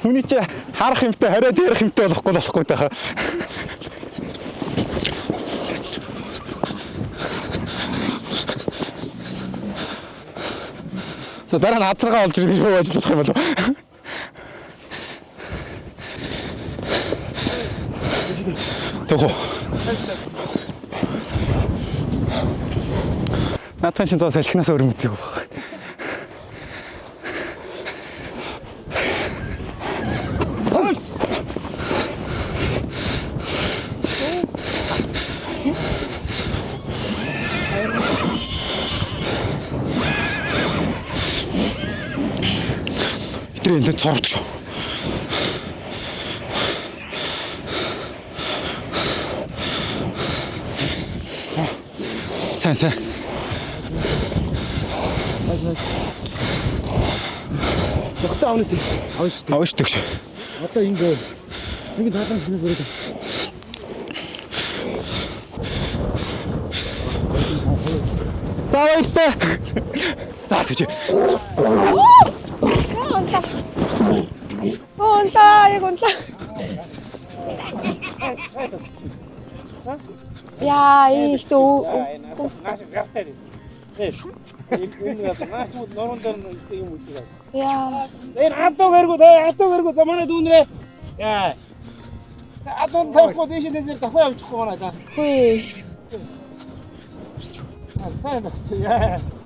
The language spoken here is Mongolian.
Хүний чи харах юмтай хориод ярих юмтай болохгүй тахаа. За дараа нь хазаргаа олж ирэх юу ажиллах юм болов? Тохо. Натан шин зоо салхинаас өөр мэдээгүй баг. Тэр энэ цордог шүү. Сайн. Тогтоо авна тий. Авна шүү дээ. Одоо ингэ таалан шинэ бүрээд. Тавайтай. За тэгж. Унлаа, яг унлаа. Яа, их тоо. Яа. Атоогэргүй заманаа дүүнрээ. Яа. Атон тавхгүй дэшээс давхаа авчихгүй байна да. Хүй. Сайн байна.